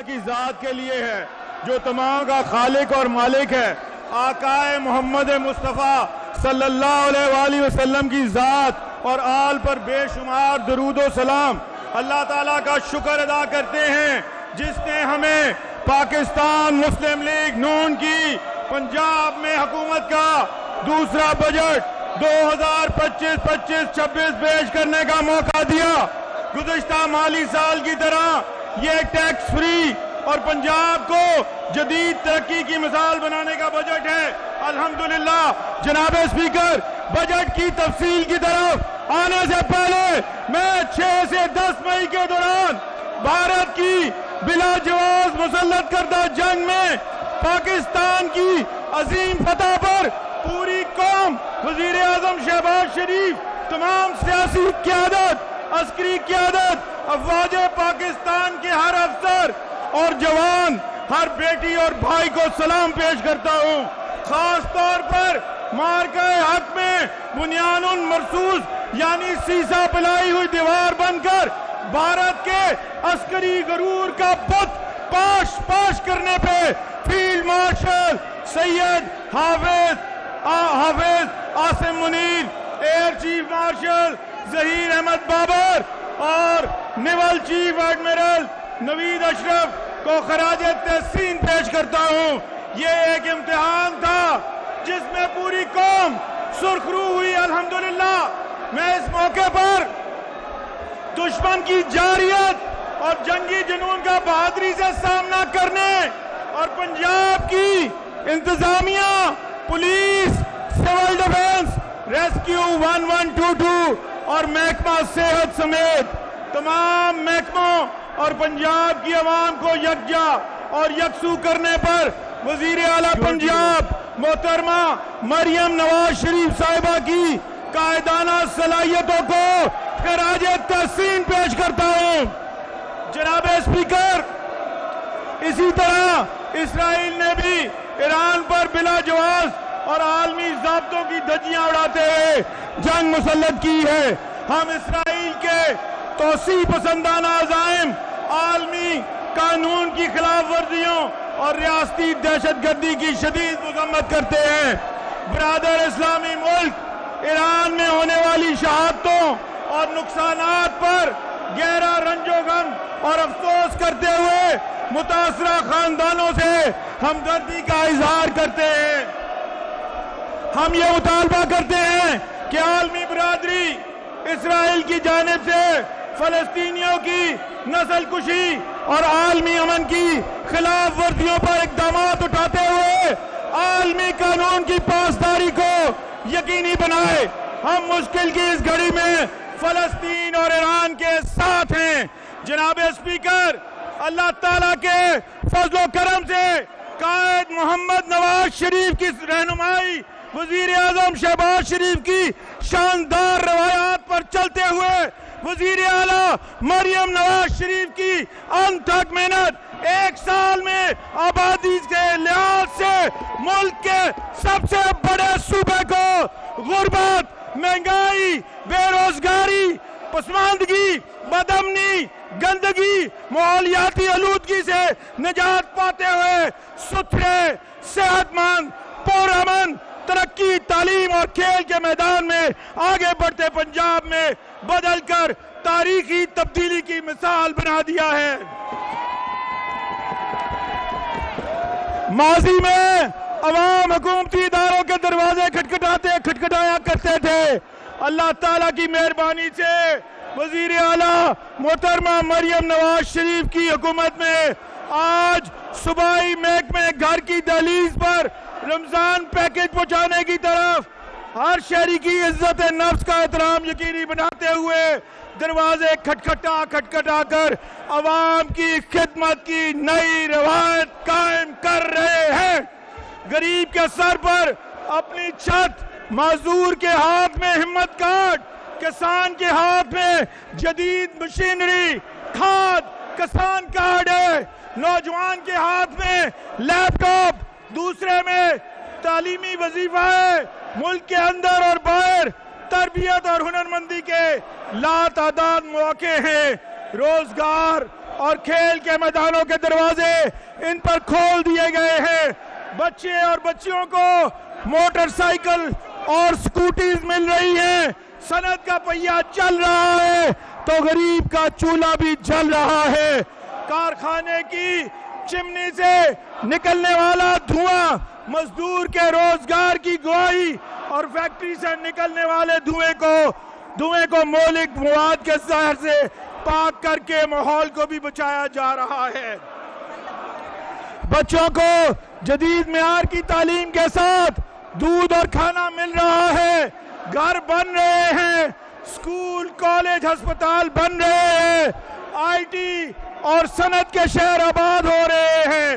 کی ذات کے لیے ہے جو تمام کا خالق اور مالک ہے. آقائے محمد مصطفیٰ صلی اللہ علیہ وآلہ وسلم کی ذات اور آل پر بے شمار درود و سلام. اللہ تعالیٰ کا شکر ادا کرتے ہیں جس نے ہمیں پاکستان مسلم لیگ نون کی پنجاب میں حکومت کا دوسرا بجٹ 2025-26 پیش کرنے کا موقع دیا. گزشتہ مالی سال کی طرح یہ ٹیکس فری اور پنجاب کو جدید ترقی کی مثال بنانے کا بجٹ ہے. الحمدللہ جناب اسپیکر، بجٹ کی تفصیل کی طرف آنے سے پہلے میں 6 سے 10 مئی کے دوران بھارت کی بلا جواز مسلط کردہ جنگ میں پاکستان کی عظیم فتح پر پوری قوم، وزیر اعظم شہباز شریف، تمام سیاسی قیادت، عسکری قیادت، افواج پاکستان کے ہر افسر اور جوان، ہر بیٹی اور بھائی کو سلام پیش کرتا ہوں. خاص طور پر مارکہ حق میں بنیان مرصوص یعنی سیسا پلائی ہوئی دیوار بن کر بھارت کے عسکری غرور کا بت پاش کرنے پہ field marshal Syed Hafiz Asim Munir, air chief marshal Zaheer Ahmed Babar اور نیول چیف ایڈمرل نوید اشرف کو خراج تحسین پیش کرتا ہوں. یہ ایک امتحان تھا جس میں پوری قوم سرخ رو ہوئی. الحمدللہ میں اس موقع پر دشمن کی جارحیت اور جنگی جنون کا بہادری سے سامنا کرنے اور پنجاب کی انتظامیہ، پولیس، سول ڈیفنس، ریسکیو 1122 اور محکمہ صحت سمیت تمام محکموں اور پنجاب کی عوام کو یکجا اور یکسو کرنے پر وزیر اعلیٰ پنجاب محترمہ مریم نواز شریف صاحبہ کی قائدانہ صلاحیتوں کو خراج تحسین پیش کرتا ہوں. جناب اسپیکر، اسی طرح اسرائیل نے بھی ایران پر بلا جواز اور عالمی ضابطوں کی دھجیاں اڑاتے ہوئے جنگ مسلط کی ہے. ہم اسرائیل کے توسیع پسندانہ عزائم، عالمی قانون کی خلاف ورزیوں اور ریاستی دہشت گردی کی شدید مذمت کرتے ہیں. برادر اسلامی ملک ایران میں ہونے والی شہادتوں اور نقصانات پر گہرا رنج و غم اور افسوس کرتے ہوئے متاثرہ خاندانوں سے ہمدردی کا اظہار کرتے ہیں. ہم یہ مطالبہ کرتے ہیں کہ عالمی برادری اسرائیل کی جانب سے فلسطینیوں کی نسل کشی اور عالمی امن کی خلاف ورزیوں پر اقدامات اٹھاتے ہوئے عالمی قانون کی پاسداری کو یقینی بنائے. ہم مشکل کی اس گھڑی میں فلسطین اور ایران کے ساتھ ہیں. جناب اسپیکر، اللہ تعالیٰ کے فضل و کرم سے قائد محمد نواز شریف کی رہنمائی، وزیر اعظم شہباز شریف کی شاندار روایات پر چلتے ہوئے وزیر اعلیٰ مریم نواز شریف کی انتھک محنت 1 سال میں آبادی کے لحاظ سے ملک کے سب سے بڑے صوبے کو غربت، مہنگائی، بے روزگاری، پسماندگی، بدامنی، گندگی، ماحولیاتی آلودگی سے نجات پاتے ہوئے ستھرے، صحت مند، پرامن ترقی، تعلیم اور کھیل کے میدان میں آگے بڑھتے پنجاب میں بدل کر تاریخی تبدیلی کی مثال بنا دیا ہے. ماضی میں عوام حکومتی اداروں کے دروازے کھٹکھٹایا کرتے تھے. اللہ تعالیٰ کی مہربانی سے وزیر اعلیٰ محترمہ مریم نواز شریف کی حکومت میں آج صوبائی محکمے گھر کی دہلیز پر رمضان پیکج پہنچانے کی طرف ہر شہری کی عزت نفس کا احترام یقینی بناتے ہوئے دروازے کھٹکھٹا کر عوام کی خدمت کی نئی روایت قائم کر رہے ہیں. غریب کے سر پر اپنی چھت، معذور کے ہاتھ میں ہمت کارڈ، کسان کے ہاتھ میں جدید مشینری، کھاد، کسان کارڈ ہے، نوجوان کے ہاتھ میں لیپ ٹاپ، دوسرے میں تعلیمی وظیفہ ہے. ملک کے اندر اور باہر تربیت اور ہنرمندی کے لاتعداد مواقع ہیں. روزگار اور کھیل کے میدانوں کے دروازے ان پر کھول دیے گئے ہیں. بچے اور بچیوں کو موٹر سائیکل اور سکوٹیز مل رہی ہیں. صنعت کا پہیہ چل رہا ہے تو غریب کا چولہا بھی جل رہا ہے. کارخانے کی چمنی سے نکلنے والا دھواں مزدور کے روزگار کی گواہی اور فیکٹری سے نکلنے والے دھوئیں کو مہلک مواد کے زہر سے پاک کر کے ماحول کو بھی بچایا جا رہا ہے. بچوں کو جدید معیار کی تعلیم کے ساتھ دودھ اور کھانا مل رہا ہے. گھر بن رہے ہیں, اسکول کالج ہسپتال بن رہے ہیں, آئی ٹی اور صنعت کے شہر آباد ہو رہے ہیں,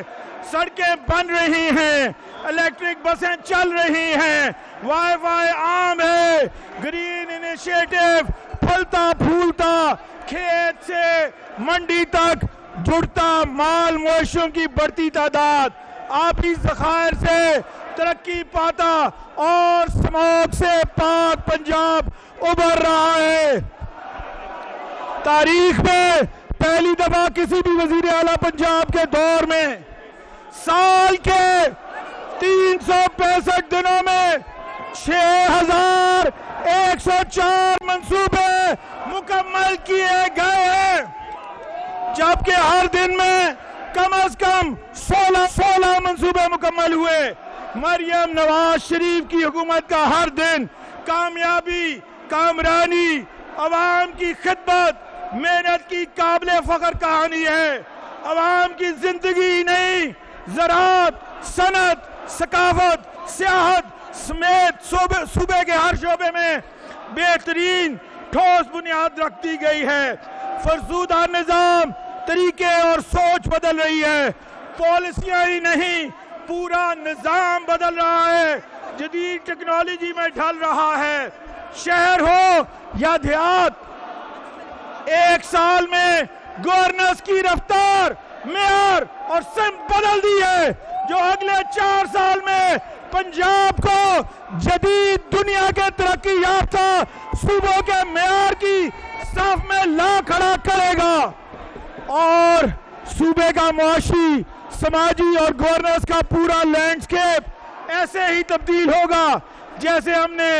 سڑکیں بن رہی ہیں, الیکٹرک بسیں چل رہی ہیں, وائی فائی عام ہے, گرین انیشیٹو پھلتا پھولتا کھیت سے منڈی تک جڑتا مال مویشیوں کی بڑھتی تعداد, آبی ذخائر سے ترقی پاتا اور سماگ سے پاک پنجاب ابھر رہا ہے. تاریخ میں پہلی دفعہ کسی بھی وزیر اعلیٰ پنجاب کے دور میں سال کے 365 دنوں میں 6104 منصوبے مکمل کیے گئے ہیں, جبکہ ہر دن میں کم از کم 16 منصوبے مکمل ہوئے. مریم نواز شریف کی حکومت کا ہر دن کامیابی, کامرانی, عوام کی خدمت, محنت کی قابل فخر کہانی ہے. عوام کی زندگی نہیں, زراعت, صنعت, ثقافت, سیاحت سمیت صوبے کے ہر شعبے میں بہترین ٹھوس بنیاد رکھ دی گئی ہے. فرسودہ نظام, طریقے اور سوچ بدل رہی ہے. پالیسیاں ہی نہیں, پورا نظام بدل رہا ہے, جدید ٹیکنالوجی میں ڈھل رہا ہے. شہر ہو یا دیہات, ایک سال میں گورننس کی رفتار, معیار اور سمت بدل دی ہے, جو اگلے 4 سال میں پنجاب کو جدید دنیا کے ترقی یافتہ صوبوں کے معیار کی صف میں لا کھڑا کرے گا, اور صوبے کا معاشی, سماجی اور گورننس کا پورا لینڈسکیپ ایسے ہی تبدیل ہوگا جیسے ہم نے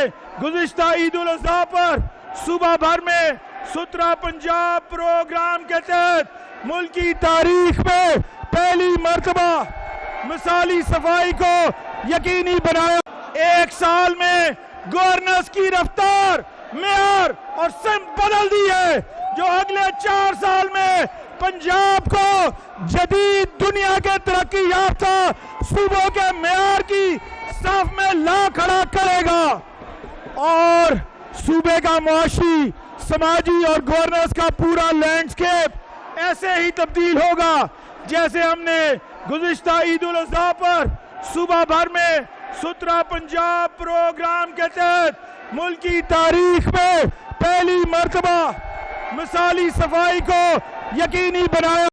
گزشتہ عید الاضحیٰ پر صوبہ بھر میں 17 پنجاب پروگرام کے تحت ملک کی تاریخ میں پہلی مرتبہ مثالی صفائی کو یقینی بنایا. ایک سال میں گورننس کی رفتار, معیار اور سمت بدل دی ہے, جو اگلے 4 سال میں پنجاب کو جدید دنیا کے ترقی یافتہ صوبوں کے معیار کی صف میں لا کھڑا کرے گا, اور صوبے کا معاشی, سماجی اور گورننس کا پورا لینڈسکیپ ایسے ہی تبدیل ہوگا جیسے ہم نے گزشتہ عید الاضحیٰ پر صوبہ بھر میں 17 پنجاب پروگرام کے تحت ملک کی تاریخ میں پہلی مرتبہ مثالی صفائی کو یقینی بنایا.